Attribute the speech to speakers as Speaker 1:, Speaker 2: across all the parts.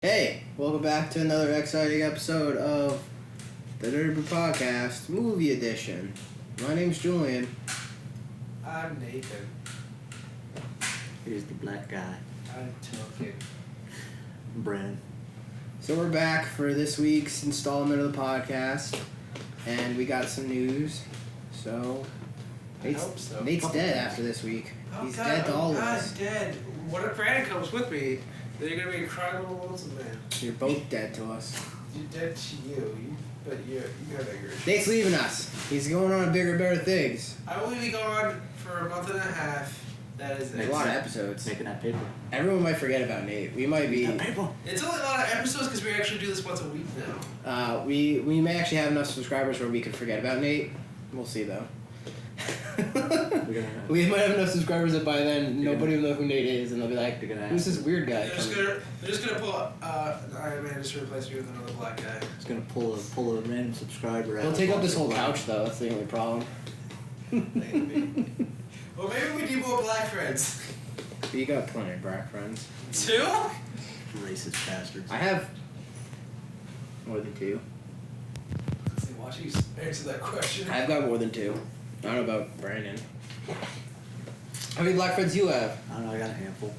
Speaker 1: Hey, welcome back to another exciting episode of the Dirty Brew Podcast, Movie Edition. My name's Julian.
Speaker 2: I'm Nathan.
Speaker 3: Here's the black guy.
Speaker 2: I'm Token.
Speaker 3: Brandon.
Speaker 1: So we're back for this week's installment of the podcast, and we got some news. So, Nate's dead after this week. He's dead to all of us.
Speaker 2: Dead. What if Brandon comes with me? Then you're gonna be a crying little lonesome man.
Speaker 1: You're both dead to us.
Speaker 2: You're dead to you. But you got bigger.
Speaker 1: Nate's leaving us. He's going on to bigger, better things.
Speaker 2: I will be gone for a month and a half. That is
Speaker 1: A lot of episodes.
Speaker 3: Making that paper.
Speaker 1: Everyone might forget about Nate. We might be.
Speaker 3: Paper.
Speaker 2: It's only a lot of episodes because we actually do this once a week now.
Speaker 1: We may actually have enough subscribers where we can forget about Nate. We'll see though. We might have enough subscribers that by then nobody will know who Nate is, and they'll be like, "Who's this weird guy?"
Speaker 2: They're just gonna pull Iron Man just to replace me with another black guy.
Speaker 3: It's gonna pull a random subscriber out.
Speaker 1: He'll take up this whole couch though. That's the only problem.
Speaker 2: Maybe. Well, maybe we need more black friends.
Speaker 1: You got plenty of black friends.
Speaker 2: 2?
Speaker 3: Racist bastards.
Speaker 1: I have more than 2.
Speaker 2: Watch you answer that question.
Speaker 1: I've got more than 2. I don't know about Brandon. How many black friends you have?
Speaker 3: I don't know, I got a handful.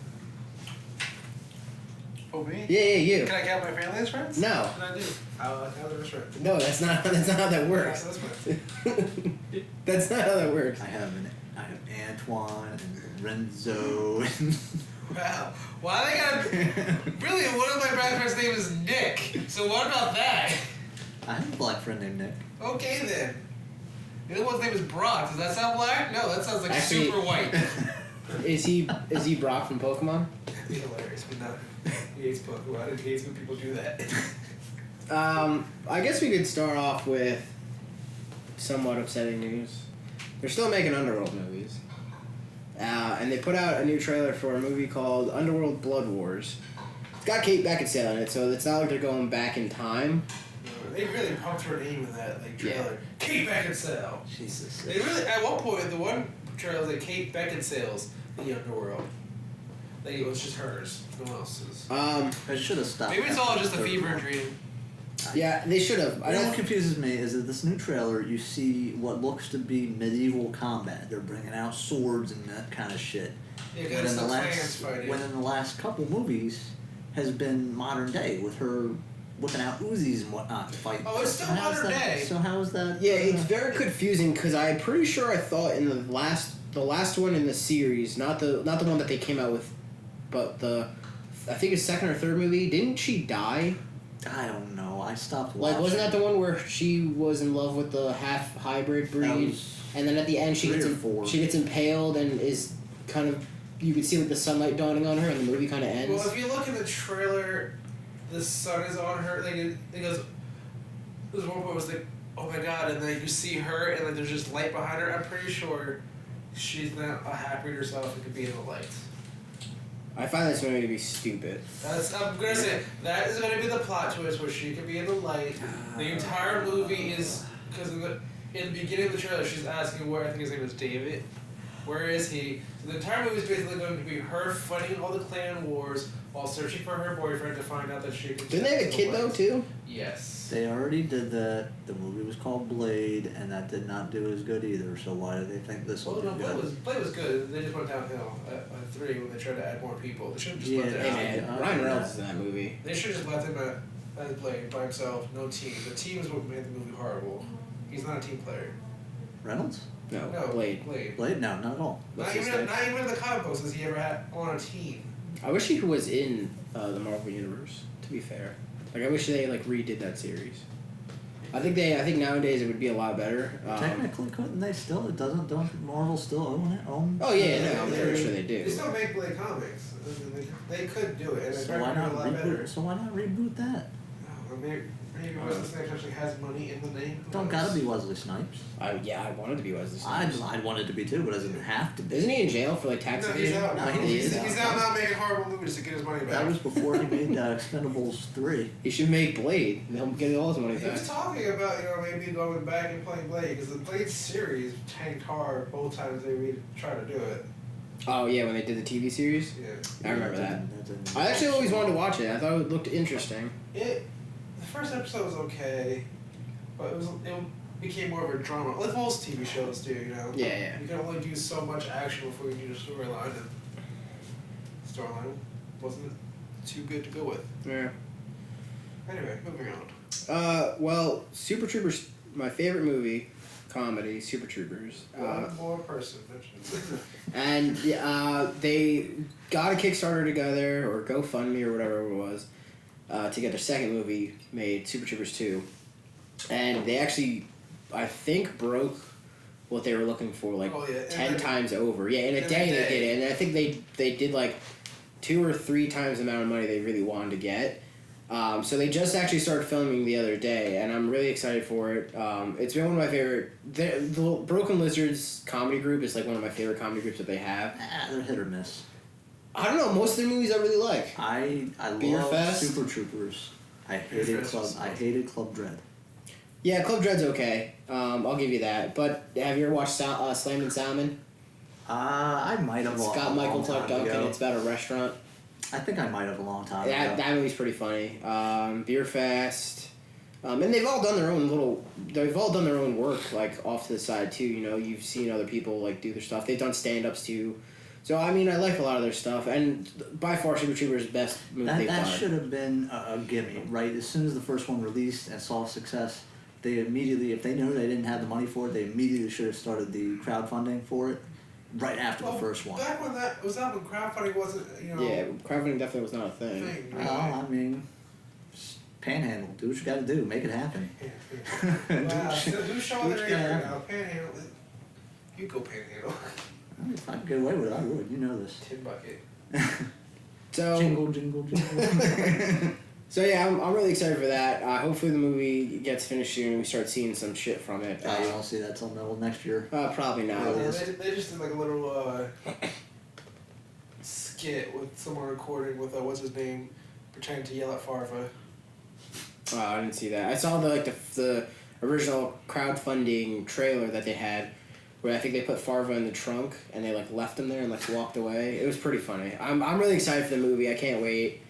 Speaker 2: Oh, me?
Speaker 1: Yeah, you.
Speaker 2: Can I count my family as friends?
Speaker 1: No.
Speaker 2: Can I do? How they're as friends?
Speaker 1: No, that's not how that works. That's not how that works.
Speaker 3: I have Antoine and Renzo and
Speaker 2: Wow. Why they gotta... Really, one of my black friends' name is Nick. So what about that?
Speaker 3: I have a black friend named Nick.
Speaker 2: Okay, then. The other one's name is Brock. Does that sound black? No, that sounds like
Speaker 1: Actually,
Speaker 2: super white.
Speaker 1: Is he Brock from Pokemon?
Speaker 2: That'd be hilarious, but no. He hates Pokemon. He hates when people do that.
Speaker 1: I guess we could start off with somewhat upsetting news. They're still making Underworld movies. And they put out a new trailer for a movie called Underworld Blood Wars. It's got Kate Beckinsale in it, so it's not like they're going back in time.
Speaker 2: They really pumped her name in that trailer. Yeah. Kate Beckinsale.
Speaker 3: Jesus.
Speaker 2: They really, at one point, the one trailer was like Kate Beckinsale's The Underworld. Like it was just hers, no one else's.
Speaker 3: I should have stopped.
Speaker 2: Maybe it's all just a fever dream.
Speaker 1: Yeah, they should have.
Speaker 3: What confuses me is that this new trailer, you see what looks to be medieval combat. They're bringing out swords and that kind of shit.
Speaker 2: Yeah, because it's the clans fighting.
Speaker 3: When in the last couple movies has been modern day with her whipping out Uzis and whatnot to fight.
Speaker 2: Oh, it's still modern day.
Speaker 3: So how is that?
Speaker 1: Yeah, it's very confusing because I'm pretty sure I thought in the last one in the series, not the one that they came out with, but I think it's second or third movie. Didn't she die?
Speaker 3: I don't know. I stopped watching.
Speaker 1: Like, wasn't that the one where she was in love with the half hybrid breed, and then at the end she gets impaled and is kind of, you can see like the sunlight dawning on her, and the movie kind of ends.
Speaker 2: Well, if you look at the trailer, the sun is on her. Like it goes. There's one point where it's like, oh my god, and then you see her, and like there's just light behind her. I'm pretty sure she's not a half breed herself. It could be in the light.
Speaker 1: I find this movie to be stupid.
Speaker 2: I'm gonna say that is gonna be the plot twist where she could be in the light. The entire movie is because in the beginning of the trailer she's asking where, I think his name is David. Where is he? So the entire movie is basically going to be her fighting all the clan wars while searching for her boyfriend to find out that she can.
Speaker 1: Didn't they have a kid though too?
Speaker 2: Yes.
Speaker 3: They already did that. The movie was called Blade, and that did not do as good either. So why do they think this will do good?
Speaker 2: Blade was good. They just went downhill at 3 when they tried to add more people. They should have just let them.
Speaker 1: Hey man, Ryan Reynolds is in that movie.
Speaker 2: They should have just let him as Blade by himself, no team. The team is what made the movie horrible. He's not a team player.
Speaker 3: Reynolds?
Speaker 1: No,
Speaker 2: Blade.
Speaker 3: Blade? No, not at all.
Speaker 2: Not even in the comic books has he ever had on a team.
Speaker 1: I wish he was in the Marvel universe. To be fair, like I wish they redid that series. I think nowadays it would be a lot better.
Speaker 3: Technically, couldn't they still? Don't Marvel still own it?
Speaker 1: Oh yeah, no, I'm pretty sure they do.
Speaker 2: They still make Blade comics. They could do it, and
Speaker 3: so why not reboot? So why not reboot that?
Speaker 2: No, maybe Wesley Snipes actually has money in the name.
Speaker 3: Don't gotta be Wesley Snipes.
Speaker 1: I wanted to be Wesley Snipes.
Speaker 3: I'd want it to be too, but it doesn't have to be.
Speaker 1: Isn't he in jail for tax evasion?
Speaker 2: No, he's out. He's out not making horrible movies to get his money back.
Speaker 3: That was before he made Expendables 3.
Speaker 1: He should make Blade. He'll get all his money back.
Speaker 2: He was talking about maybe going back and playing Blade because the Blade series tanked hard both times they tried to do it.
Speaker 1: Oh yeah, when they did the TV series.
Speaker 2: Yeah.
Speaker 1: I remember that.
Speaker 3: didn't
Speaker 1: I actually always wanted to watch it. I thought it looked interesting.
Speaker 2: The first episode was okay, but it became more of a drama, like most TV shows do. You know.
Speaker 1: Yeah.
Speaker 2: You can only do so much action before you need a storyline, and storyline wasn't too good to go with.
Speaker 1: Yeah.
Speaker 2: Anyway, moving on.
Speaker 1: Well, Super Troopers, my favorite movie, comedy, Super Troopers.
Speaker 2: One more person mentioned.
Speaker 1: And they got a Kickstarter together, or GoFundMe, or whatever it was, to get their second movie made, Super Troopers 2. And they actually, I think, broke what they were looking for, like, 10 times over. Yeah, in a day they did it. And I think they did, like, 2 or 3 times the amount of money they really wanted to get. So they just actually started filming the other day, and I'm really excited for it. It's been one of my favorite. The Broken Lizards comedy group is like one of my favorite comedy groups that they have.
Speaker 3: They're hit or miss.
Speaker 1: I don't know. Most of their movies I really like.
Speaker 3: I
Speaker 1: Beer
Speaker 3: love
Speaker 1: Fest.
Speaker 3: Super Troopers. I hated Club Dread.
Speaker 1: Yeah, Club Dread's okay. I'll give you that. But have you ever watched Slam and Salmon?
Speaker 3: I might have.
Speaker 1: It's got Michael Clark Duncan.
Speaker 3: Ago.
Speaker 1: It's about a restaurant.
Speaker 3: I think I might have a long time ago.
Speaker 1: That movie's pretty funny. Beer Fest. And they've all done their own work, like, off to the side, too, you know. You've seen other people, like, do their stuff. They've done stand-ups, too. So, I mean, I like a lot of their stuff. And by far, Super Troopers' best movie they've done.
Speaker 3: That should have been a gimme, right? As soon as the first one released and saw success, they immediately, if they knew they didn't have the money for it, they immediately should have started the crowdfunding for it. Right after the first one.
Speaker 2: Back when when crowdfunding wasn't, you know.
Speaker 1: Yeah, crowdfunding definitely was not a thing.
Speaker 2: Really.
Speaker 3: Well, I mean, panhandle. Do what you got to do. Make it happen.
Speaker 2: Do show
Speaker 3: what
Speaker 2: their
Speaker 3: you
Speaker 2: area
Speaker 3: gotta
Speaker 2: now. Panhandle. You go panhandle.
Speaker 3: If I could get away with it, I would. You know this.
Speaker 2: Tin bucket.
Speaker 1: So
Speaker 3: Jingle, jingle, jingle.
Speaker 1: So yeah, I'm really excited for that. Hopefully the movie gets finished soon and we start seeing some shit from it.
Speaker 3: You won't see that till middle next year.
Speaker 1: Probably not.
Speaker 2: They just did like a little skit with someone recording with what's his name, pretending to yell at Farva.
Speaker 1: Oh, I didn't see that. I saw the original crowdfunding trailer that they had, where I think they put Farva in the trunk and they like left him there and like walked away. It was pretty funny. I'm really excited for the movie. I can't wait.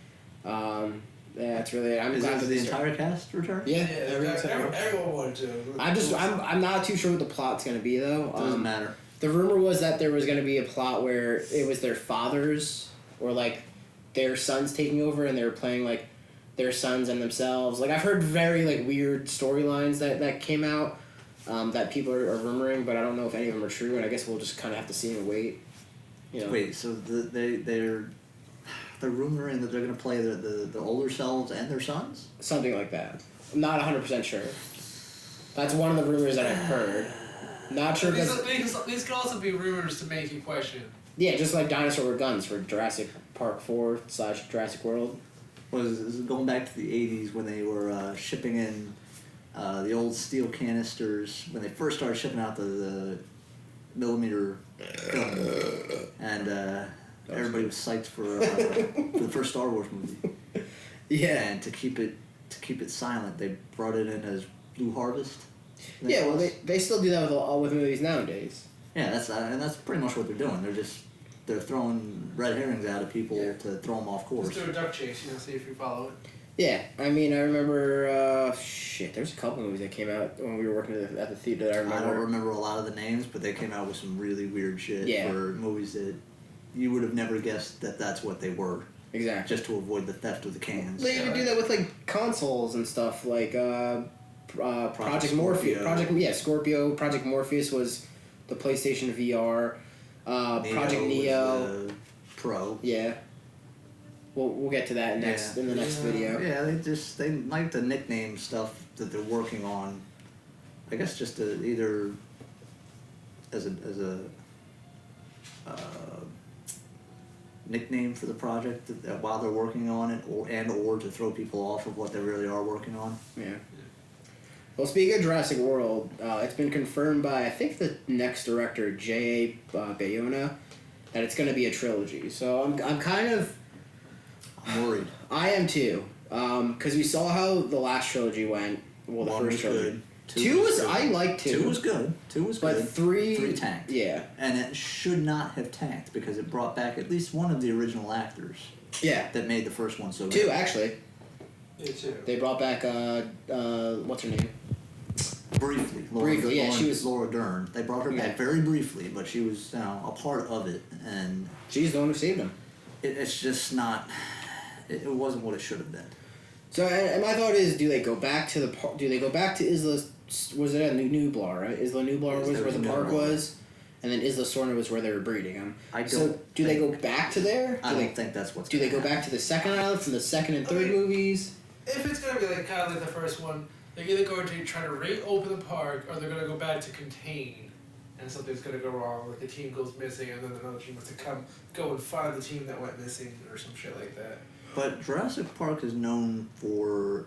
Speaker 1: Yeah, it's really. I'm glad
Speaker 3: Is
Speaker 1: that
Speaker 3: the entire cast return?
Speaker 1: Yeah,
Speaker 2: everyone wanted to.
Speaker 1: I'm not too sure what the plot's gonna be though.
Speaker 3: Doesn't matter.
Speaker 1: The rumor was that there was gonna be a plot where it was their fathers or like their sons taking over and they were playing like their sons and themselves. Like I've heard very like weird storylines that came out that people are rumoring, but I don't know if any of them are true. And I guess we'll just kind of have to see and wait. You know.
Speaker 3: Wait, so they're rumoring that they're going to play the older selves and their sons?
Speaker 1: Something like that. I'm not 100% sure. That's one of the rumors that I've heard. Not sure
Speaker 2: These can also be rumors to make you question.
Speaker 1: Yeah, just like Dinosaur with Guns for Jurassic Park 4 / Jurassic World.
Speaker 3: Was going back to the 80s when they were shipping in the old steel canisters, when they first started shipping out the millimeter film, and everybody was psyched for the first Star Wars movie.
Speaker 1: Yeah,
Speaker 3: and to keep it silent, they brought it in as Blue Harvest.
Speaker 1: Yeah, well, they still do that with movies nowadays.
Speaker 3: Yeah, that's pretty much what they're doing. They're throwing red herrings out at people to throw them off course.
Speaker 2: Just do a duck chase, see if you follow it.
Speaker 1: Yeah, I mean, I remember, there's a couple movies that came out when we were working at the theater that I remember.
Speaker 3: I don't remember a lot of the names, but they came out with some really weird shit for movies that you would have never guessed that that's what they were.
Speaker 1: Exactly.
Speaker 3: Just to avoid the theft of the cans.
Speaker 1: They even do that with, like, consoles and stuff, like, Project Morpheus. Scorpio. Project Morpheus was the PlayStation VR. Project Neo.
Speaker 3: Pro.
Speaker 1: Yeah. We'll get to that in the next video.
Speaker 3: Yeah, they like to nickname stuff that they're working on. I guess just to either as a nickname for the project while they're working on it, or to throw people off of what they really are working on.
Speaker 1: Yeah. Well, speaking of Jurassic World, it's been confirmed by I think the next director, J.A. Bayona, that it's going to be a trilogy. So I'm kind of
Speaker 3: worried.
Speaker 1: I am too, because we saw how the last trilogy went. Well, the
Speaker 3: One
Speaker 1: first
Speaker 3: was
Speaker 1: trilogy.
Speaker 3: good.
Speaker 1: I liked 2.
Speaker 3: 2 was good. 2 was
Speaker 1: but
Speaker 3: good. 3 tanked.
Speaker 1: Yeah.
Speaker 3: And it should not have tanked because it brought back at least one of the original actors.
Speaker 1: Yeah.
Speaker 3: That made the first one so
Speaker 1: 2
Speaker 3: good.
Speaker 1: actually.
Speaker 2: Yeah, 2.
Speaker 1: They brought back what's her name?
Speaker 3: Briefly,
Speaker 1: she was
Speaker 3: Laura Dern. They brought her back very briefly, but she was a part of it, and
Speaker 1: she's the one who saved him.
Speaker 3: It's just not. It wasn't what it should have been.
Speaker 1: So, and my thought is, do they go back to Isla's? Was it at Nublar, right? Isla Nublar was where the park was, and then Isla Sorna was where they were breeding him. Do they go back to there?
Speaker 3: I don't think that's what's.
Speaker 1: Do they go back to the second island from the second and third movies?
Speaker 2: If it's gonna be like kind of like the first one, they're either going to try to reopen the park, or they're gonna go back to contain, and something's gonna go wrong, like the team goes missing, and then another team has to go and find the team that went missing, or some shit like that.
Speaker 3: But Jurassic Park is known for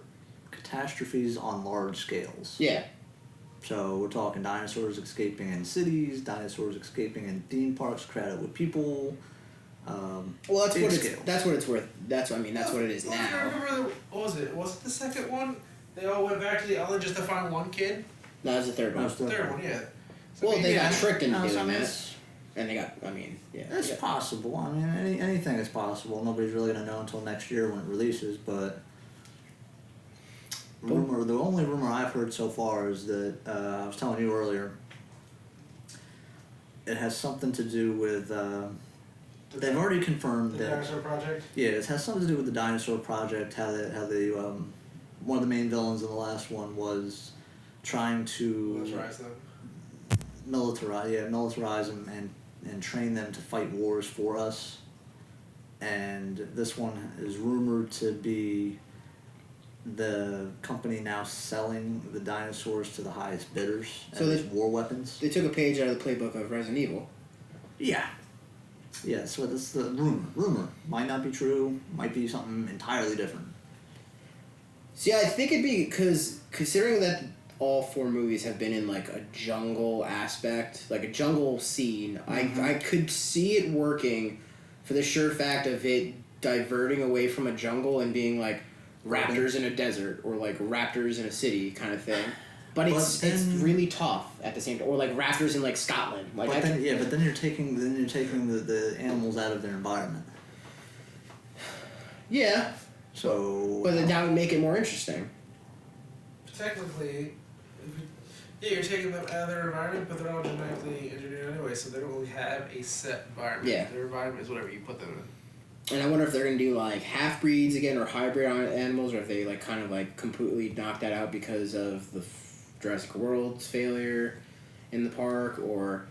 Speaker 3: catastrophes on large scales.
Speaker 1: Yeah.
Speaker 3: So we're talking dinosaurs escaping in cities, dinosaurs escaping in theme parks crowded with people.
Speaker 1: Well, that's what it's worth. That's what it is now.
Speaker 2: I remember what was it? Was it the second one? They all went back to the island just to find one kid.
Speaker 1: No, that was the third one.
Speaker 2: The third one, yeah. So
Speaker 1: well, they got tricked into doing that.
Speaker 3: It's
Speaker 1: And they got, yeah.
Speaker 3: It's possible. I mean, anything is possible. Nobody's really going to know until next year when it releases, but the only rumor I've heard so far is that, I was telling you earlier, it has something to do with, they've already confirmed
Speaker 2: the
Speaker 3: that... The
Speaker 2: Dinosaur Project?
Speaker 3: Yeah, it has something to do with the Dinosaur Project, how they one of the main villains in the last one was trying to... Militarize them and train them to fight wars for us. And this one is rumored to be the company now selling the dinosaurs to the highest bidders as war weapons.
Speaker 1: They took a page out of the playbook of Resident Evil.
Speaker 3: Yeah. Yeah, so that's the rumor. Rumor. Might not be true, might be something entirely different.
Speaker 1: See, I think it'd be, because considering that all 4 movies have been in like a jungle aspect, like a jungle scene, I could see it working for the sure fact of it diverting away from a jungle and being like raptors in a desert or like raptors in a city kind of thing. But it's really tough at the same time, or like raptors in like Scotland. Like
Speaker 3: but then you're taking the animals out of their environment.
Speaker 1: Yeah.
Speaker 3: So.
Speaker 1: But then that would make it more interesting.
Speaker 2: Technically, you're taking them out of their environment, but they're all genetically engineered anyway, so they don't really have a set environment.
Speaker 1: Yeah.
Speaker 2: Their environment is whatever you put them in.
Speaker 1: And I wonder if they're going to do like half breeds again or hybrid animals, or if they like kind of like completely knock that out because of the Jurassic World's failure in the park, or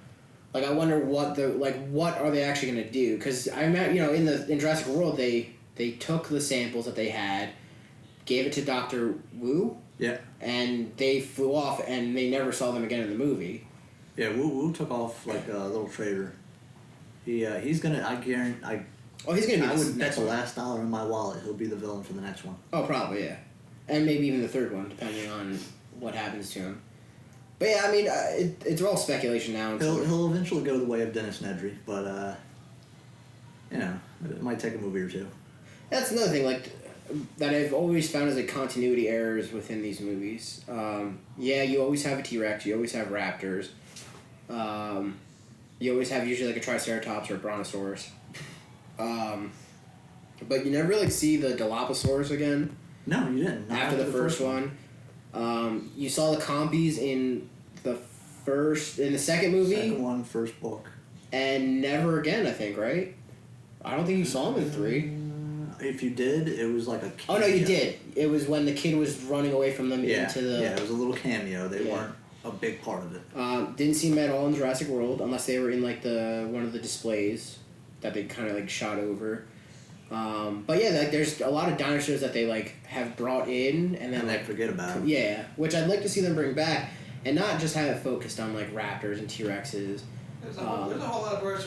Speaker 1: like I wonder what are they actually going to do? Because I mean, in Jurassic World they took the samples that they had, gave it to Dr. Wu.
Speaker 3: Yeah.
Speaker 1: And they flew off, and they never saw them again in the movie.
Speaker 3: Yeah, Wu took off like a little traitor. He's gonna.
Speaker 1: He's gonna be.
Speaker 3: I would bet the last dollar in my wallet he'll be the villain for the next one.
Speaker 1: Oh, probably, yeah, and maybe even the third one, depending on what happens to him. But yeah, I mean, it's all speculation now.
Speaker 3: He'll eventually go the way of Dennis Nedry, but it might take a movie or two.
Speaker 1: That's another thing, like, that I've always found as like continuity errors within these movies. You always have a T-Rex, you always have raptors, you always have usually like a Triceratops or a Brontosaurus. But you never really see the Dilophosaurus again.
Speaker 3: No, you didn't. Not
Speaker 1: after the first one. You saw the Compies in the second movie.
Speaker 3: Second one, first book.
Speaker 1: And never again, I think, right? I don't think you saw them in 3.
Speaker 3: If you did, it was like a cameo.
Speaker 1: Oh, no, you did. It was when the kid was running away from them into the...
Speaker 3: Yeah, it was a little cameo. They weren't a big part of it.
Speaker 1: Didn't see them at all in Jurassic World, unless they were in like one of the displays that they kind of like shot over. But yeah, like there's a lot of dinosaurs that they like have brought in and then
Speaker 3: they forget about them.
Speaker 1: Yeah, which I'd like to see them bring back and not just have it focused on like raptors and T-Rexes.
Speaker 2: There's a whole lot of birds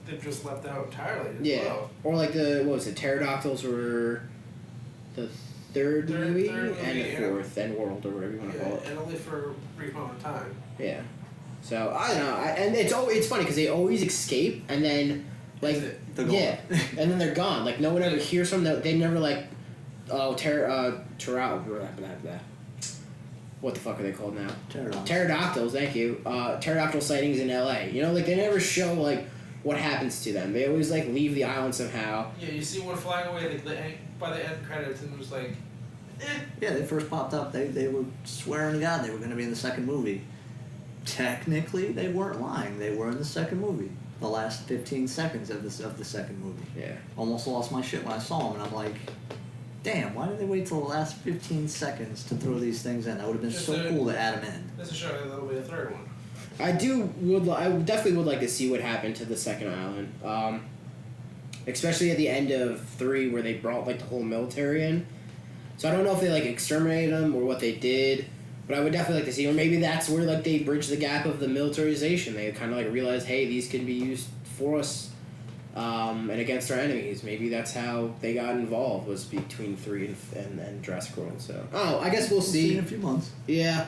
Speaker 2: they've just left out entirely as well.
Speaker 1: Or like pterodactyls were the third movie and the fourth and World or whatever you want to call it.
Speaker 2: And only for a brief moment of time.
Speaker 1: Yeah. So I don't know, and it's funny because they always escape and then like
Speaker 3: they're gone.
Speaker 1: Yeah, and then they're gone. Like no one ever hears from them. They never like, what what the fuck are they called now?
Speaker 3: Pterodactyls.
Speaker 1: Thank you. Pterodactyl sightings in L.A. You know, like they never show like what happens to them. They always like leave the island somehow.
Speaker 2: Yeah, you see one flying away by the end credits, and it was like,
Speaker 3: Yeah, they first popped up. They were swearing to God they were going to be in the second movie. Technically, they weren't lying. They were in the second movie. The last 15 seconds of the second movie.
Speaker 1: Yeah.
Speaker 3: Almost lost my shit when I saw them, and I'm like, damn, why did they wait till the last 15 seconds to throw these things in? That would have been cool to add them in.
Speaker 2: This is showing that'll be the third one.
Speaker 1: I definitely would like to see what happened to the second island. Especially at the end of 3 where they brought like the whole military in. So I don't know if they like exterminated them or what they did, but I would definitely like to see, or maybe that's where like they bridge the gap of the militarization. They kind of like realize, hey, these can be used for us and against our enemies. Maybe that's how they got involved, was between 3 and Jurassic World. So I guess we'll see
Speaker 3: in a few months.
Speaker 1: Yeah.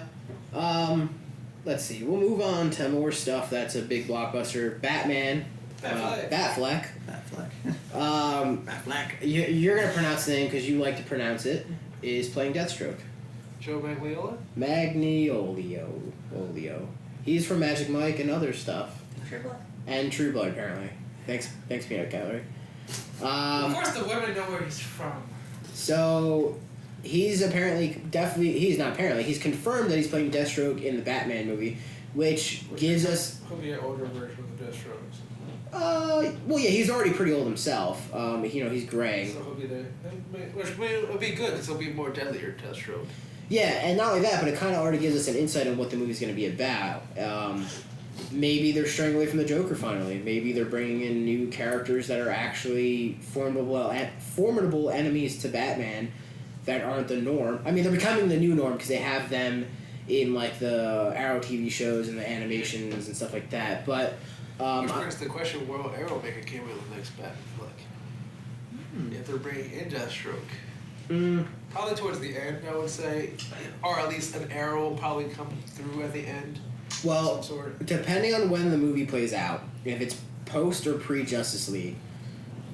Speaker 1: Let's see. We'll move on to more stuff that's a big blockbuster. Batman. Batfleck.
Speaker 3: Batfleck.
Speaker 1: You're gonna pronounce the name because you like to pronounce it. Is playing Deathstroke.
Speaker 2: Joe Manganiello?
Speaker 1: Olio. He's from Magic Mike and other stuff.
Speaker 3: True Blood.
Speaker 1: And True Blood, apparently. Thanks, Peanut Gallery.
Speaker 2: Of course, the women know where he's from.
Speaker 1: So he's he's confirmed that he's playing Deathstroke in the Batman movie, which gives us.
Speaker 2: He'll be an older version of the Deathstroke.
Speaker 1: Well, yeah, he's already pretty old himself. He's gray.
Speaker 2: So he'll be there, which will be good because he'll be more deadlier Deathstroke.
Speaker 1: Yeah, and not only that, but it kind of already gives us an insight on what the movie's going to be about. Maybe they're straying away from the Joker finally. Maybe they're bringing in new characters that are actually formidable enemies to Batman that aren't the norm. I mean, they're becoming the new norm because they have them in like the Arrow TV shows and the animations and stuff like that. But
Speaker 2: which brings the question: will Arrow make a cameo in the next Batman flick? If they're bringing in Deathstroke, probably towards the end, I would say, or at least an Arrow will probably come through at the end.
Speaker 1: Well, depending on when the movie plays out, if it's post or pre-Justice League,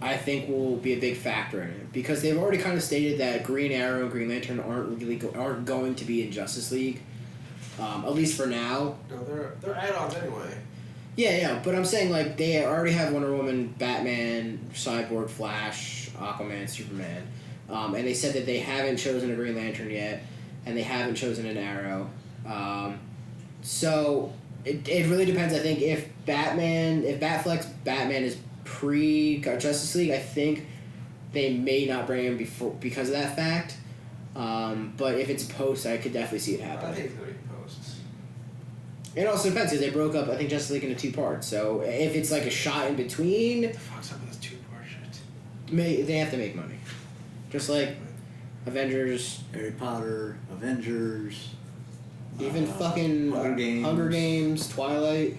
Speaker 1: I think will be a big factor in it because they've already kind of stated that Green Arrow and Green Lantern aren't going to be in Justice League, at least for now.
Speaker 2: No, they're add-ons anyway.
Speaker 1: Yeah, but I'm saying like they already have Wonder Woman, Batman, Cyborg, Flash, Aquaman, Superman, and they said that they haven't chosen a Green Lantern yet, and they haven't chosen an Arrow. So it really depends. I think if Batfleck's Batman is pre-Justice League, I think they may not bring him because of that fact. But if it's post, I could definitely see it happen.
Speaker 2: I think it's going to be post.
Speaker 1: It also depends because they broke up, I think, Justice League into 2 parts. So if it's like a shot in between,
Speaker 2: the fuck's up with this 2-part shit?
Speaker 1: they have to make money. Just like Avengers,
Speaker 3: Harry Potter, Avengers.
Speaker 1: even fucking Hunger Games, Twilight,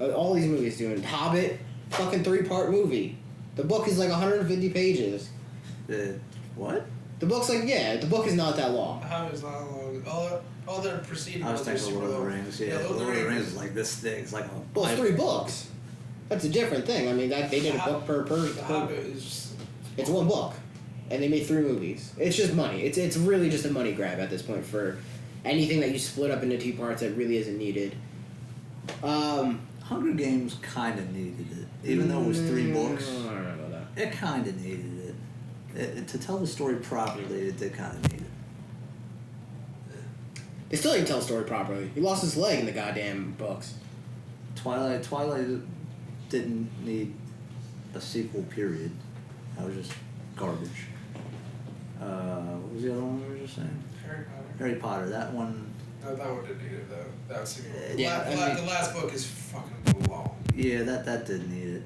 Speaker 1: all these movies doing Hobbit, fucking 3-part movie. The book is like 150 pages.
Speaker 3: What?
Speaker 1: The book's like the book is not that long.
Speaker 2: How is not long? All their preceding.
Speaker 3: I was thinking Lord of the Rings. Yeah, Lord of the Rings is like this thing. It's like a.
Speaker 1: Well, it's 3 books. That's a different thing. I mean, they did a book per person.
Speaker 2: The Hobbit is just.
Speaker 1: It's 1 book, and they made 3 movies. It's just money. It's really just a money grab at this point for anything that you split up into 2 parts that really isn't needed.
Speaker 3: Hunger Games kind of needed it, even though it was 3 books.
Speaker 1: I don't know about that.
Speaker 3: It kind of needed it. To tell the story properly, it did kind of need it.
Speaker 1: They still didn't tell the story properly. He lost his leg in the goddamn books.
Speaker 3: Twilight didn't need a sequel, period. That was just garbage. What was the other one we were just saying? Harry Potter. That one.
Speaker 2: No, that one didn't need it though. That was sequel.
Speaker 1: Yeah,
Speaker 2: the last book is fucking long.
Speaker 3: Yeah, that did need it.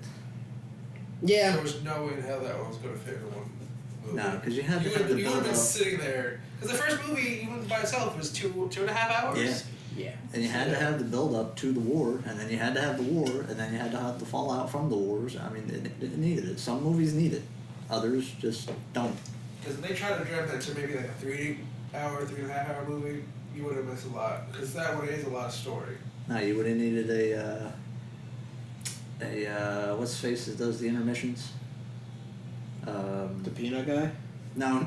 Speaker 1: Yeah.
Speaker 2: There was no way in hell that one was going to fit in 1 movie.
Speaker 3: No, because you had to
Speaker 2: have you would have been sitting there. Because the first movie, even by itself, was 2.5 hours.
Speaker 1: Yeah.
Speaker 3: And you had to have the build up to the war, and then you had to have the war, and then you had to have the fallout from the wars. I mean, it needed it. Some movies need it, others just don't.
Speaker 2: Because they tried to draft that to maybe like a 3-hour, 3.5-hour movie, you would have missed a lot. Because that one is a lot of story.
Speaker 3: No, you would have needed a what's his face that does the intermissions?
Speaker 1: The peanut guy?
Speaker 3: No.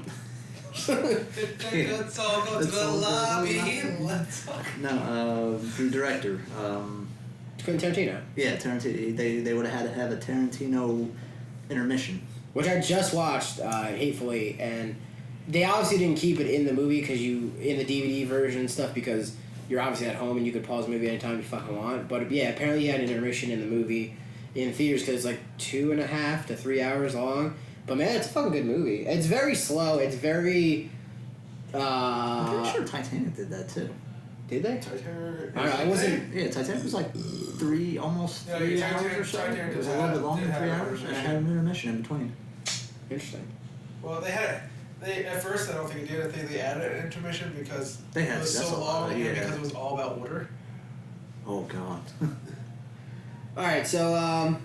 Speaker 2: Let's all go to the lobby. Let's all...
Speaker 3: No, the director.
Speaker 1: Quentin Tarantino.
Speaker 3: Yeah, Tarantino. They would have had to have a Tarantino intermission.
Speaker 1: Which I just watched, Hatefully, and they obviously didn't keep it in the movie in the DVD version and stuff, because you're obviously at home and you could pause the movie anytime you fucking want. But yeah, apparently he had an intermission in the movie in theaters because it's like 2.5 to 3 hours long. But man, it's a fucking good movie. It's very slow. It's very.
Speaker 3: I'm pretty sure Titanic did that too.
Speaker 1: Did they?
Speaker 2: Titanic.
Speaker 1: I wasn't.
Speaker 3: Yeah, Titanic was like almost 3 hours or so.
Speaker 2: Titanic
Speaker 3: It was a little bit longer than 3 hours, and it had an intermission in between.
Speaker 1: Interesting.
Speaker 2: Well, they at first I don't think it did. I think they added an intermission because
Speaker 3: They had
Speaker 2: it was so long and because it was all about water.
Speaker 3: Oh God.
Speaker 1: All right, so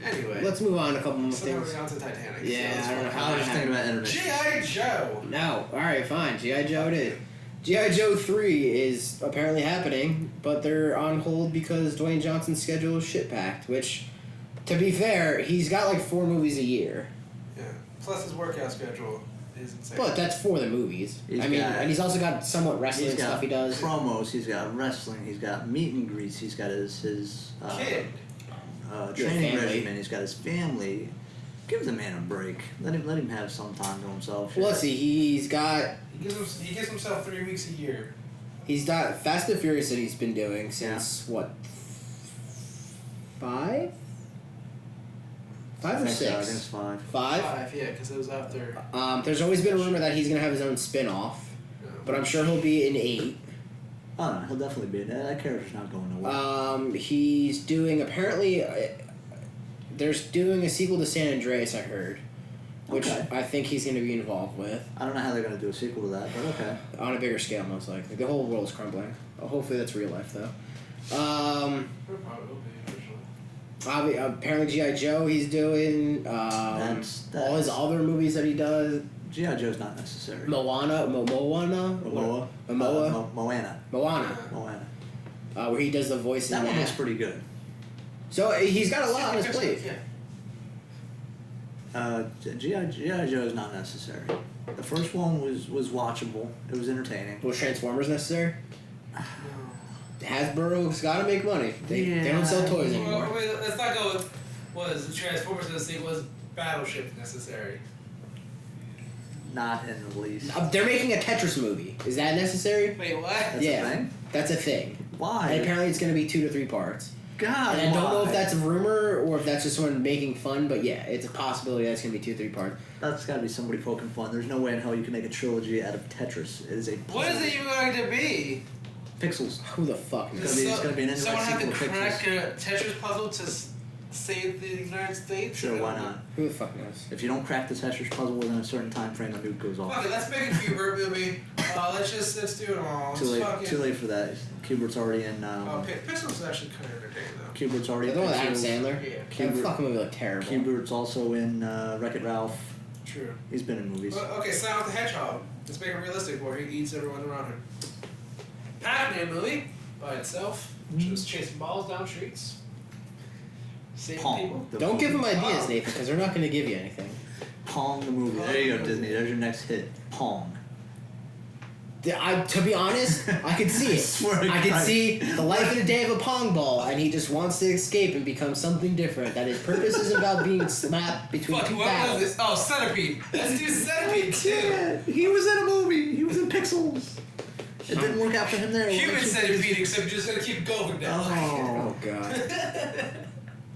Speaker 2: Anyway,
Speaker 1: let's move on to a couple more
Speaker 2: somehow
Speaker 1: things.
Speaker 2: we got to Titanic.
Speaker 1: Yeah,
Speaker 2: so
Speaker 1: I don't know
Speaker 3: I
Speaker 1: how
Speaker 3: was just thinking about intermission.
Speaker 2: G.I. Joe.
Speaker 1: No, all right, fine. G.I. Joe it is. G.I. Joe 3 is apparently happening, but they're on hold because Dwayne Johnson's schedule is shit packed. Which, to be fair, he's got like 4 movies a year.
Speaker 2: Yeah. Plus his workout schedule is insane.
Speaker 1: But that's for the movies. And he's also got somewhat wrestling stuff he does.
Speaker 3: Promos. He's got wrestling. He's got meet and greets. He's got his
Speaker 2: kid.
Speaker 3: Training regimen. He's got his family. Give the man a break. Let him have some time to himself.
Speaker 1: Well, let's see. He
Speaker 2: gives himself 3 weeks a year.
Speaker 1: He's got Fast and Furious that he's been doing since what? 5? 5 or 6?
Speaker 3: So, I think it's 5.
Speaker 1: 5?
Speaker 2: Yeah, because it was after.
Speaker 1: There's always been a rumor that he's gonna have his own spin-off, but I'm sure he'll be in 8.
Speaker 3: Oh no, he'll definitely be. That character's not going nowhere.
Speaker 1: He's doing apparently. There's doing a sequel to San Andreas, I heard, which I think he's going to be involved with.
Speaker 3: I don't know how they're going to do a sequel to that, but okay.
Speaker 1: On a bigger scale, most likely. The whole world's crumbling. Hopefully that's real life, though. Apparently G.I. Joe he's doing.
Speaker 3: That's
Speaker 1: all his other movies that he does.
Speaker 3: G.I. Joe's not necessary.
Speaker 1: Moana. Where he does the voice in
Speaker 3: that. That one looks pretty good.
Speaker 1: So he's got a lot on his plate.
Speaker 3: G.I. Joe is not necessary. The first one was watchable. It was entertaining.
Speaker 1: Was Transformers necessary? Hasbro's got to make money. They don't sell toys anymore.
Speaker 2: Well, wait, let's not go with was the Transformers in the scene. Was Battleship necessary?
Speaker 3: Not in the least.
Speaker 1: They're making a Tetris movie. Is that necessary?
Speaker 2: Wait, what?
Speaker 3: That's a thing?
Speaker 1: That's a thing.
Speaker 3: Why?
Speaker 1: And apparently it's going to be 2 to 3 parts.
Speaker 3: God,
Speaker 1: and I don't know if that's a rumor or if that's just someone making fun, but yeah, it's a possibility that's going to be 2 or 3 parts.
Speaker 3: That's got to be somebody poking fun. There's no way in hell you can make a trilogy out of Tetris. It is a puzzle.
Speaker 2: What is it even going to be?
Speaker 3: Pixels.
Speaker 1: Who the fuck knows?
Speaker 3: It's going to be an
Speaker 2: someone
Speaker 3: indirect
Speaker 2: have to
Speaker 3: sequel to
Speaker 2: crack
Speaker 3: Pixels.
Speaker 2: a Tetris puzzle to save the United States?
Speaker 3: Sure, why not?
Speaker 1: Who the fuck knows?
Speaker 3: If you don't crack the Tetris puzzle within a certain time frame, the nuke goes off.
Speaker 2: Fuck it, let's make a Q-Bert movie. Let's do it all.
Speaker 3: Too late for that. Q*bert's already in.
Speaker 2: Pixels is actually kind of entertaining though.
Speaker 3: Q*bert's already in.
Speaker 1: The one with Adam
Speaker 3: Pixels.
Speaker 1: Sandler?
Speaker 2: Yeah.
Speaker 1: That fucking movie looked terrible.
Speaker 3: Q*bert's also in Wreck-It Ralph.
Speaker 2: True.
Speaker 3: He's been in movies.
Speaker 2: Well, okay, Sonic the Hedgehog. Let's make it realistic where he eats everyone around him. Pac-Man movie by itself. Just chasing balls down streets. Saving people.
Speaker 1: Don't give them ideas, Nathan, because they're not going to give you anything.
Speaker 3: Pong the movie. There you go, Disney. There's your next hit. Pong.
Speaker 1: To be honest, I could see it. I could see the life and a day of a Pong ball, and he just wants to escape and become something different. That his purpose is about being slapped between two
Speaker 2: what
Speaker 1: battles.
Speaker 2: was this? Oh, Centipede. Let's do Centipede too.
Speaker 3: Yeah, he was in a movie. He was in Pixels. It didn't work out for him there.
Speaker 2: Human Centipede, except you're just gonna keep going now.
Speaker 1: Oh god.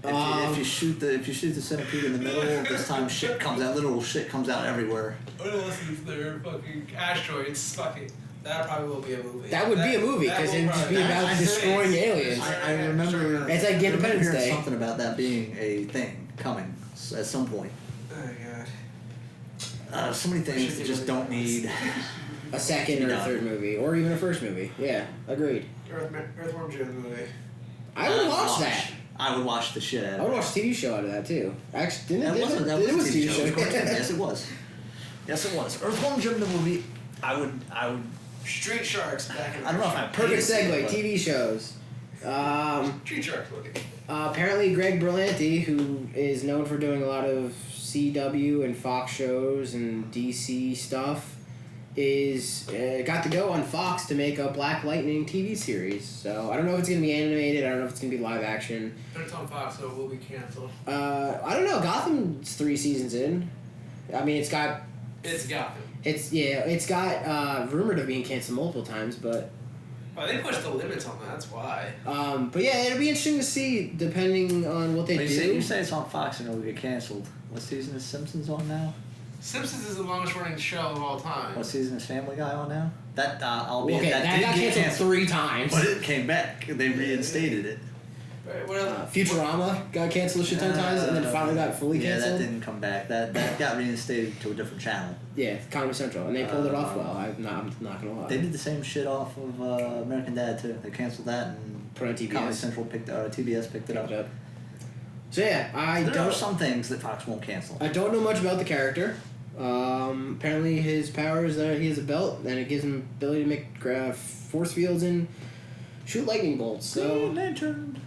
Speaker 3: If you shoot the centipede in the middle, this time shit comes out. Literal shit comes out everywhere.
Speaker 2: Unless they're fucking asteroids. Fucking. That probably will be a movie.
Speaker 1: That would be a movie because it'd just be about destroying aliens.
Speaker 3: I remember.
Speaker 1: It's like Independence Day.
Speaker 3: Something about that being a thing coming at some point.
Speaker 2: Oh god.
Speaker 3: So many things that just don't need
Speaker 1: a second or a third movie, or even a first movie. Yeah, agreed.
Speaker 2: Earthworm Jim movie.
Speaker 1: I would watch that.
Speaker 3: I would watch the shit out of it.
Speaker 1: I would watch a TV show out of that too. Actually,
Speaker 3: That was a TV show. Yes, it was.
Speaker 1: Yes, it was.
Speaker 3: Earthworm Jim the movie. I would.
Speaker 2: Street Sharks back in.
Speaker 3: I don't know if I
Speaker 1: perfect segue. TV shows.
Speaker 2: Street Sharks movie.
Speaker 1: Apparently, Greg Berlanti, who is known for doing a lot of CW and Fox shows and DC stuff, is got to go on Fox to make a Black Lightning TV series. So I don't know if it's gonna be animated. I don't know if it's gonna be live action.
Speaker 2: But it's on Fox, so it will be canceled.
Speaker 1: I don't know. Gotham's 3 seasons in. I mean, it's got.
Speaker 2: It's Gotham.
Speaker 1: It's got rumored of being canceled multiple times, but.
Speaker 2: Well, they pushed the limits on that. That's why.
Speaker 1: But yeah, it'll be interesting to see depending on what they do.
Speaker 3: You say it's on Fox and it'll get canceled. What season is Simpsons on now?
Speaker 2: Simpsons is the longest running show of all time.
Speaker 3: What season is Family Guy on now? That that
Speaker 1: got canceled 3 times.
Speaker 3: But it came back. They reinstated it.
Speaker 2: Right, what else?
Speaker 1: Futurama got canceled a shit ton of times, and then finally got fully canceled.
Speaker 3: Yeah, that didn't come back. That got reinstated to a different channel.
Speaker 1: Yeah, Comedy Central, and they pulled it off well. I'm not gonna lie.
Speaker 3: They did the same shit off of American Dad too. They canceled that and
Speaker 1: put on TBS.
Speaker 3: Comedy Central TBS picked it up.
Speaker 1: So yeah,
Speaker 3: there are some things that Fox won't cancel.
Speaker 1: I don't know much about the character. Apparently his power is that he has a belt, and it gives him ability to make force fields and shoot lightning bolts. So
Speaker 3: Green Lantern.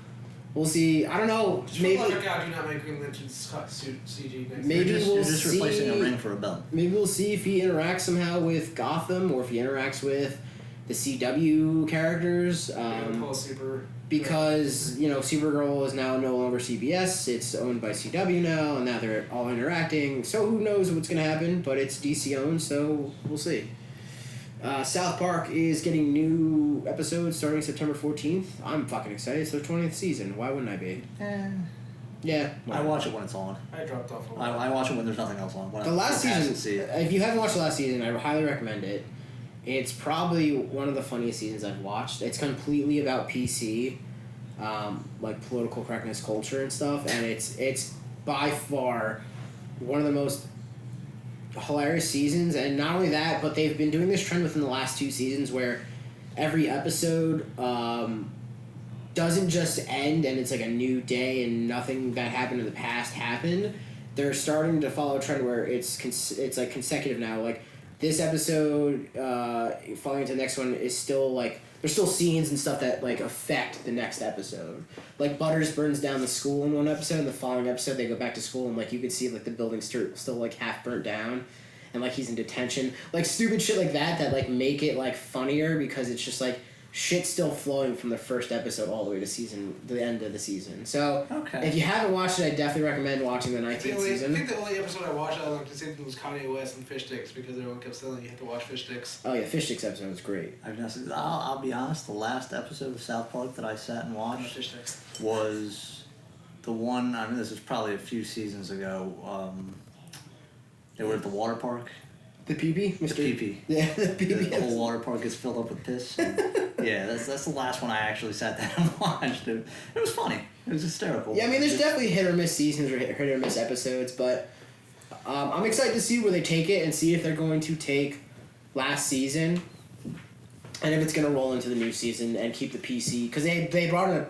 Speaker 1: We'll see. I don't know.
Speaker 2: Just
Speaker 1: maybe.
Speaker 2: For God, do not make Green Lantern's suit CG next.
Speaker 1: Maybe
Speaker 3: you're just replacing a ring for a belt.
Speaker 1: Maybe we'll see if he interacts somehow with Gotham, or if he interacts with the CW characters. Because Supergirl is now no longer CBS; it's owned by CW now, and now they're all interacting. So who knows what's going to happen? But it's DC owned, so we'll see. South Park is getting new episodes starting September 14th. I'm fucking excited. It's their 20th season. Why wouldn't I be? Yeah.
Speaker 3: I watch it when it's on.
Speaker 2: I dropped off.
Speaker 3: I watch it when there's nothing else on.
Speaker 1: The last season, if you haven't watched the last season, I highly recommend it. It's probably one of the funniest seasons I've watched. It's completely about PC, like political correctness culture and stuff, and it's by far one of the most hilarious seasons. And not only that, but they've been doing this trend within the last 2 seasons where every episode doesn't just end and it's like a new day and nothing that happened in the past happened. They're starting to follow a trend where it's like consecutive now. Like this episode following into the next one is still like there's still scenes and stuff that like affect the next episode. Like Butters burns down the school in one episode, and the following episode they go back to school and like you could see like the building's still like half burnt down, and like he's in detention. Like stupid shit like that like make it like funnier because it's just like shit's still flowing from the first episode all the way to the end of the season. So if you haven't watched it, I definitely recommend watching the 19th season.
Speaker 2: I think the only episode I watched I liked to say was Kanye West and Fish Sticks because everyone kept saying you had to watch Fish Sticks.
Speaker 1: Oh yeah, Fish Sticks episode was great.
Speaker 3: I'll be honest, the last episode of South Park that I sat and watched was the one, I mean this is probably a few seasons ago, they were at the water park.
Speaker 1: The pee-pee?
Speaker 3: The pee-pee.
Speaker 1: Yeah, the pee-pee.
Speaker 3: The whole water park gets filled up with piss. Yeah, that's the last one I actually sat down and watched. It was funny. It was hysterical.
Speaker 1: Yeah, I mean, there's definitely hit or miss seasons or hit or miss episodes, but I'm excited to see where they take it and see if they're going to take last season and if it's going to roll into the new season and keep the PC. Because they brought in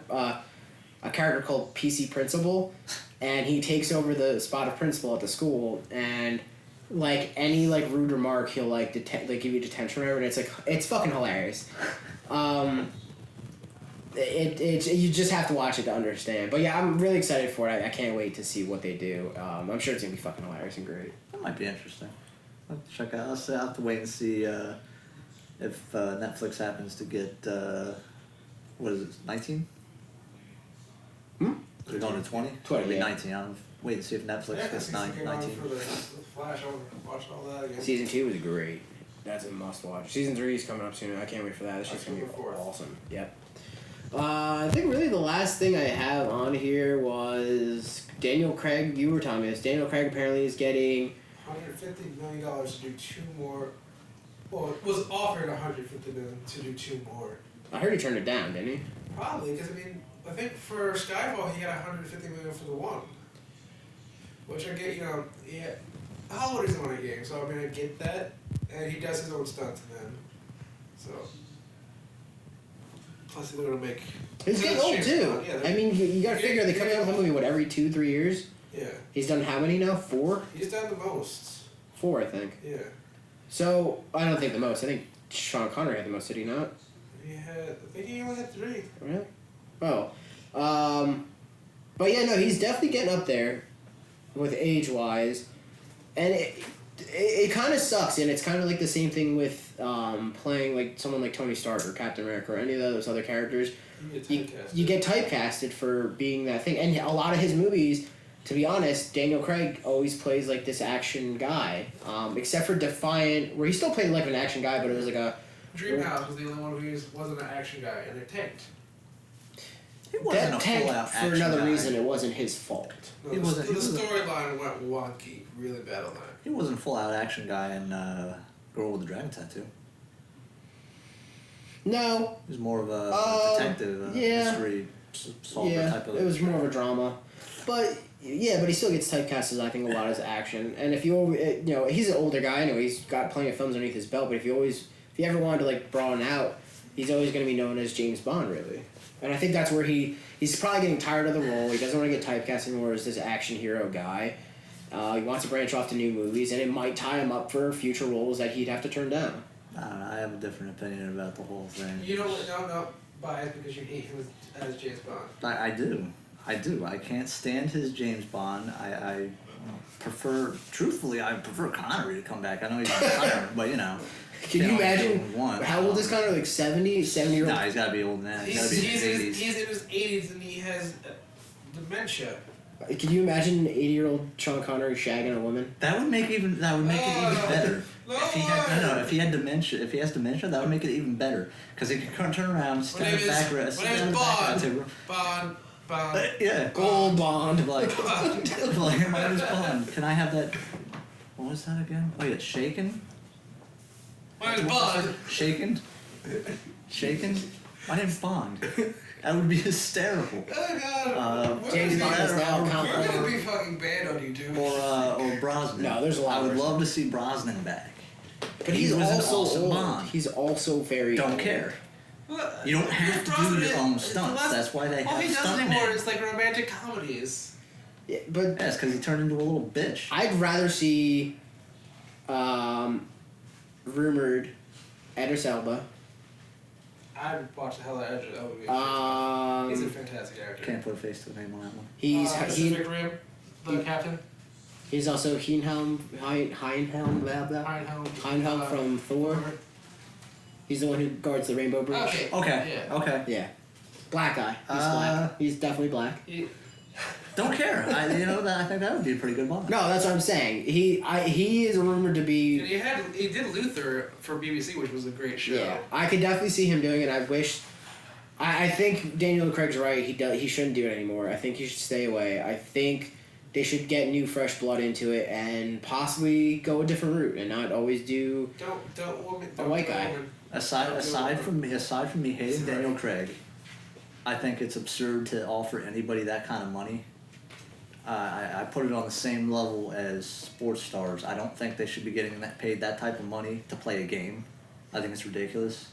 Speaker 1: a character called PC Principal, and he takes over the spot of principal at the school, and like any like rude remark he'll like give you detention or whatever, and it's fucking hilarious. You just have to watch it to understand. But yeah, I'm really excited for it. I can't wait to see what they do. I'm sure it's gonna be fucking hilarious and great.
Speaker 3: That might be interesting. I'll have to check out. I'll have to wait and see if Netflix happens to get what is it, 19? They're going to 20?
Speaker 1: 20, yeah.
Speaker 3: 19. I'll wait and see if Netflix gets 19.
Speaker 2: For the Flash, I watched all that again.
Speaker 1: Season 2 was great. That's a must watch. Season 3 is coming up soon. I can't wait for that. It's just gonna be awesome. Yep. I think really the last thing I have on here was Daniel Craig. You were telling me this. Daniel Craig apparently is getting
Speaker 2: $150 million to do 2 more. Well, it was offered $150 million to do 2 more.
Speaker 1: I heard he turned it down, didn't he?
Speaker 2: Probably, because I mean, I think for Skyfall he got $150 million for the one. Which I get, yeah. Hollywood isn't one game, so I mean I get that, and he does his own stunts then. So. Plus they're gonna make.
Speaker 1: He's getting old too.
Speaker 2: Yeah,
Speaker 1: I mean, you gotta figure they come out with a movie every 2-3 years.
Speaker 2: Yeah.
Speaker 1: He's done how many now? 4.
Speaker 2: He's done the most.
Speaker 1: 4, I think.
Speaker 2: Yeah.
Speaker 1: So I don't think the most. I think Sean Connery had the most. Did he not?
Speaker 2: I think he only had 3.
Speaker 1: Really? Oh. But yeah, no, he's definitely getting up there with age-wise. And it kind of sucks, and it's kind of like the same thing with playing like someone like Tony Stark or Captain America or any of those other characters. You get typecasted for being that thing, and a lot of his movies, to be honest, Daniel Craig always plays like this action guy, except for Defiant, where he still played like an action guy, but it was like a
Speaker 2: Dreamhouse was the only one who wasn't an action guy, and it tanked.
Speaker 3: It wasn't
Speaker 1: that
Speaker 3: a
Speaker 1: tanked
Speaker 3: full-out
Speaker 1: for
Speaker 3: action
Speaker 1: another
Speaker 3: guy.
Speaker 1: reason. It wasn't his fault.
Speaker 2: No,
Speaker 3: He wasn't-
Speaker 2: the
Speaker 3: he wasn't-
Speaker 2: storyline went wonky, really bad on that.
Speaker 3: He wasn't a full-out action guy in Girl with the Dragon Tattoo.
Speaker 1: No,
Speaker 3: He was more of a detective,
Speaker 1: yeah.
Speaker 3: mystery solver type of.
Speaker 1: it was more of a drama, but but he still gets typecast as I think a lot as action. And if you he's an older guy. I know he's got plenty of films underneath his belt, but if you ever wanted to like broaden out, he's always going to be known as James Bond, really. And I think that's where he's probably getting tired of the role. He doesn't want to get typecast anymore as this action hero guy. He wants to branch off to new movies, and it might tie him up for future roles that he'd have to turn down.
Speaker 3: I don't know. I have a different opinion about the whole thing.
Speaker 2: You don't bias because you hate him as James Bond.
Speaker 3: I do. I can't stand his James Bond. I prefer, truthfully, I prefer Connery to come back. I know he's not Connery, but you know.
Speaker 1: Can you imagine how old is Connery? Like 70-year-old?
Speaker 3: No, he's got to be older than that. He's got to be in his 80s.
Speaker 2: He's in his 80s and he has dementia.
Speaker 1: Can you imagine an 80-year-old Sean Connery shagging a woman?
Speaker 3: That would make it even better.
Speaker 2: No.
Speaker 3: If he has dementia, that would make it even better because he could turn around, stand in the back,
Speaker 2: Bond.
Speaker 3: yeah,
Speaker 1: Gold Bond.
Speaker 3: like my name is Bond. Can I have that? What was that again? Oh yeah, shaken.
Speaker 2: My name's Bond.
Speaker 3: Shaken. My name's Bond. That would be hysterical.
Speaker 2: Oh God.
Speaker 1: James Bond is now
Speaker 2: We're gonna be fucking banned on YouTube.
Speaker 3: Or Brosnan.
Speaker 1: No, there's a lot
Speaker 3: I would
Speaker 1: worse.
Speaker 3: love to see Brosnan back.
Speaker 1: But he's
Speaker 3: was an
Speaker 1: also
Speaker 3: awesome
Speaker 1: old.
Speaker 3: Bond.
Speaker 1: He's also very
Speaker 3: Don't
Speaker 1: old.
Speaker 3: care. You don't have to do your own stunts. That's why they
Speaker 2: all he
Speaker 3: have
Speaker 2: does anymore
Speaker 3: stuntmen.
Speaker 2: is like romantic comedies.
Speaker 1: Yeah, but
Speaker 3: Yes, because he turned into a little bitch.
Speaker 1: I'd rather see rumored Idris Elba.
Speaker 2: I'd watch the hell out of Edge. He's a fantastic actor.
Speaker 3: Can't put a face to a name on that one.
Speaker 2: Pacific Rim, the captain.
Speaker 1: He's also Heinhelm from Thor. He's the one who guards the Rainbow Bridge.
Speaker 3: Okay.
Speaker 2: Yeah.
Speaker 3: Okay.
Speaker 1: Yeah. Black guy. He's black. He's definitely black.
Speaker 3: Don't care. I think that would be a pretty good Bond.
Speaker 1: No, that's what I'm saying. He is rumored to be.
Speaker 2: And he did Luther for BBC, which was a great show.
Speaker 1: Yeah, I could definitely see him doing it. I wish. I think Daniel Craig's right. He shouldn't do it anymore. I think he should stay away. I think they should get new fresh blood into it and possibly go a different route and not always do
Speaker 2: Don't
Speaker 1: a white guy.
Speaker 3: Aside from me hating Daniel Craig, I think it's absurd to offer anybody that kind of money. I put it on the same level as sports stars. I don't think they should be getting paid that type of money to play a game. I think it's ridiculous.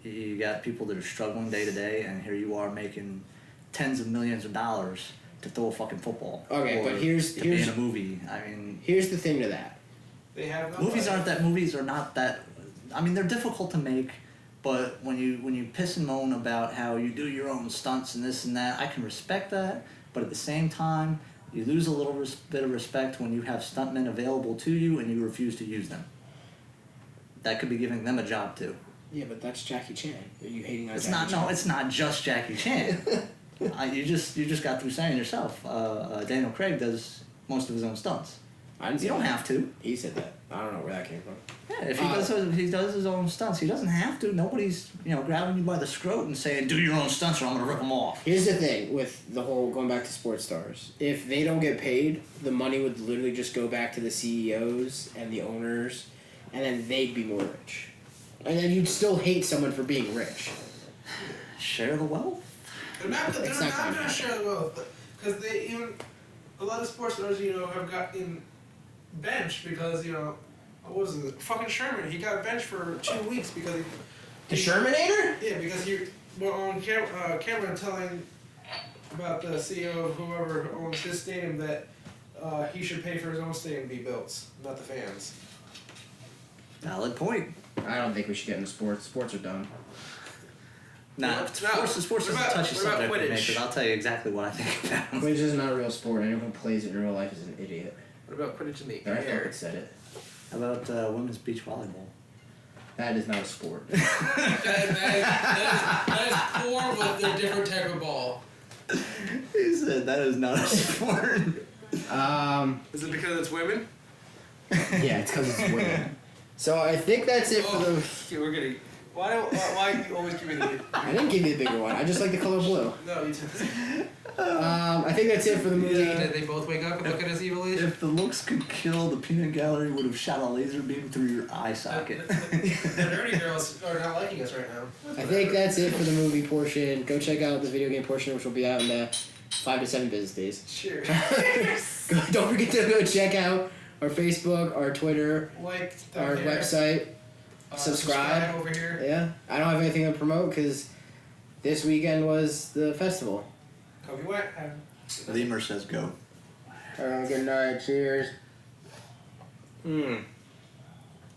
Speaker 3: You got people that are struggling day to day, and here you are making tens of millions of dollars to throw a fucking football.
Speaker 1: Okay, but here's
Speaker 3: be in a movie. I mean,
Speaker 1: here's the thing to that.
Speaker 2: They have no
Speaker 3: movies are not that. I mean, they're difficult to make, but when you piss and moan about how you do your own stunts and this and that, I can respect that. But at the same time, you lose a little bit of respect when you have stuntmen available to you and you refuse to use them. That could be giving them a job too.
Speaker 1: Yeah, but that's Jackie Chan. Are you hating on
Speaker 3: It's
Speaker 1: Jackie
Speaker 3: not.
Speaker 1: Chan?
Speaker 3: No, it's not just Jackie Chan. You just got through saying yourself. Daniel Craig does most of his own stunts.
Speaker 1: I didn't say
Speaker 3: You don't
Speaker 1: that.
Speaker 3: have to.
Speaker 1: He said that. I don't know where that came from.
Speaker 3: Yeah, if he does his own stunts, he doesn't have to. Nobody's grabbing you by the scrote and saying, "Do your own stunts, or I'm gonna rip them off."
Speaker 1: Here's the thing with the whole going back to sports stars. If they don't get paid, the money would literally just go back to the CEOs and the owners, and then they'd be more rich. And then you'd still hate someone for being rich.
Speaker 3: Share the wealth.
Speaker 2: They're not
Speaker 1: It's not
Speaker 2: going
Speaker 1: gonna
Speaker 2: to
Speaker 1: happen.
Speaker 2: share the wealth because a lot of sports stars have gotten benched because what was it? Fucking Sherman. He got benched for 2 weeks because
Speaker 1: The Shermanator?
Speaker 2: Yeah, because he were on camera telling about the CEO of whoever owns his stadium that he should pay for his own stadium to be built, not the fans.
Speaker 3: Valid point.
Speaker 1: I don't think we should get into sports. Sports are dumb.
Speaker 3: Nah, sports is a touchy subject for me, because I'll tell you exactly what I think about it.
Speaker 1: Quidditch is not a real sport. Anyone who plays it in real life is an idiot.
Speaker 2: What about Quidditch in the
Speaker 1: I
Speaker 2: air?
Speaker 1: said it.
Speaker 3: How about women's beach volleyball?
Speaker 1: That is not a sport.
Speaker 2: that is poor with a different type of ball.
Speaker 3: He said that is not a sport.
Speaker 2: Is it because it's women?
Speaker 1: Yeah, it's because it's women. So I think that's it for the...
Speaker 2: Okay, we're getting... Why do you always give me the...
Speaker 1: I didn't give you the bigger one. I just like the color blue.
Speaker 2: No, you didn't.
Speaker 1: I think that's it for the movie.
Speaker 2: Did they both wake up and look at us evilly?
Speaker 3: If the looks could kill, the peanut gallery would have shot a laser beam through your eye socket.
Speaker 2: The nerdy girls are not liking us right now.
Speaker 1: I think that's it for the movie portion. Go check out the video game portion, which will be out in 5 to 7 business days.
Speaker 2: Sure.
Speaker 1: Don't forget to go check out our Facebook, our Twitter, our website. Subscribe
Speaker 2: over here.
Speaker 1: Yeah. I don't have anything to promote because this weekend was the festival.
Speaker 2: Hope you went.
Speaker 3: Lemur says go.
Speaker 1: Good night. Cheers.